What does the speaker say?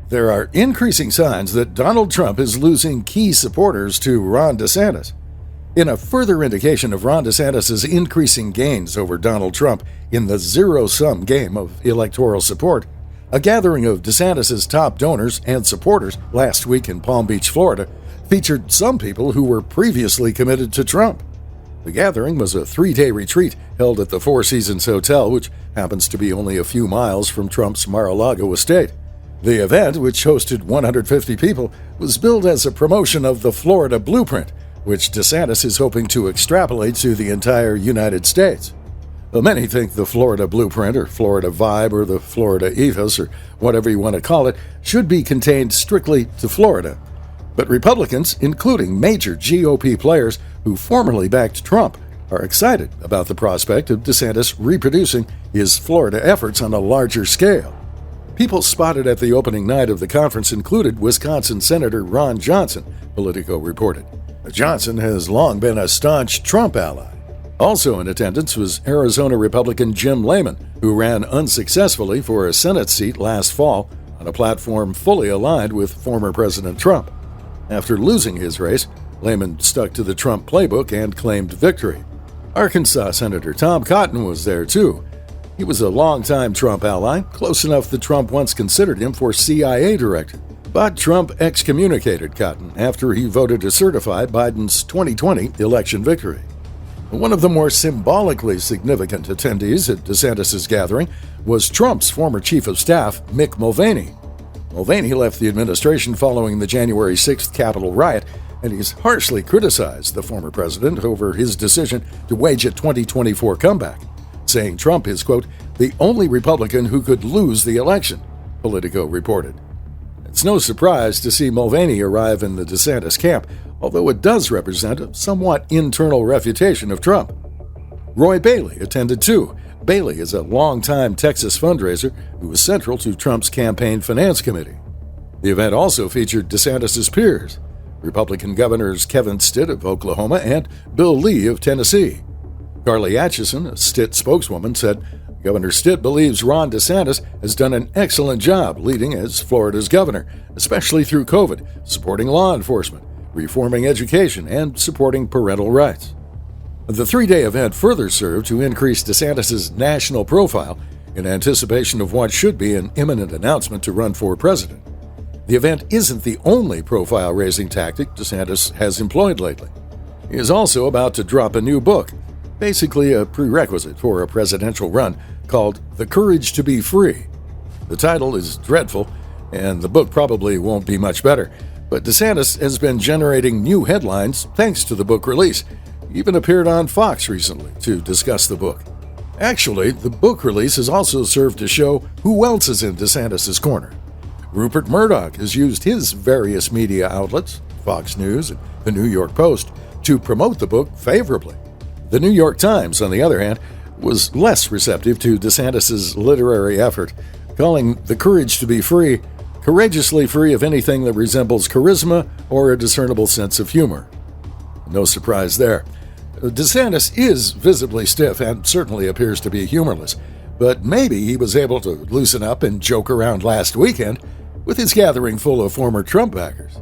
There are increasing signs that Donald Trump is losing key supporters to Ron DeSantis. In a further indication of Ron DeSantis' increasing gains over Donald Trump in the zero-sum game of electoral support, a gathering of DeSantis' top donors and supporters last week in Palm Beach, Florida, featured some people who were previously committed to Trump. The gathering was a 3-day retreat held at the Four Seasons Hotel, which happens to be only a few miles from Trump's Mar-a-Lago estate. The event, which hosted 150 people, was billed as a promotion of the Florida Blueprint, which DeSantis is hoping to extrapolate to the entire United States. Many think the Florida Blueprint, or Florida Vibe, or the Florida Ethos, or whatever you want to call it, should be contained strictly to Florida. But Republicans, including major GOP players who formerly backed Trump, are excited about the prospect of DeSantis reproducing his Florida efforts on a larger scale. People spotted at the opening night of the conference included Wisconsin Senator Ron Johnson, Politico reported. Johnson has long been a staunch Trump ally. Also in attendance was Arizona Republican Jim Layman, who ran unsuccessfully for a Senate seat last fall on a platform fully aligned with former President Trump. After losing his race, Layman stuck to the Trump playbook and claimed victory. Arkansas Senator Tom Cotton was there too. He was a longtime Trump ally, close enough that Trump once considered him for CIA director. But Trump excommunicated Cotton after he voted to certify Biden's 2020 election victory. One of the more symbolically significant attendees at DeSantis' gathering was Trump's former chief of staff, Mick Mulvaney. Mulvaney left the administration following the January 6th Capitol riot, and he's harshly criticized the former president over his decision to wage a 2024 comeback, saying Trump is, quote, the only Republican who could lose the election, Politico reported. It's no surprise to see Mulvaney arrive in the DeSantis camp, although it does represent a somewhat internal refutation of Trump. Roy Bailey attended too. Bailey is a longtime Texas fundraiser who was central to Trump's campaign finance committee. The event also featured DeSantis' peers, Republican Governors Kevin Stitt of Oklahoma and Bill Lee of Tennessee. Carly Atchison, a Stitt spokeswoman, said Governor Stitt believes Ron DeSantis has done an excellent job leading as Florida's governor, especially through COVID, supporting law enforcement, reforming education, and supporting parental rights. The 3-day event further served to increase DeSantis' national profile in anticipation of what should be an imminent announcement to run for president. The event isn't the only profile-raising tactic DeSantis has employed lately. He is also about to drop a new book, basically a prerequisite for a presidential run, called The Courage to Be Free. The title is dreadful, and the book probably won't be much better, but DeSantis has been generating new headlines thanks to the book release. He even appeared on Fox recently to discuss the book. Actually, the book release has also served to show who else is in DeSantis' corner. Rupert Murdoch has used his various media outlets, Fox News and the New York Post, to promote the book favorably. The New York Times, on the other hand, was less receptive to DeSantis' literary effort, calling The Courage to Be Free courageously free of anything that resembles charisma or a discernible sense of humor. No surprise there. DeSantis is visibly stiff and certainly appears to be humorless, but maybe he was able to loosen up and joke around last weekend with his gathering full of former Trump backers.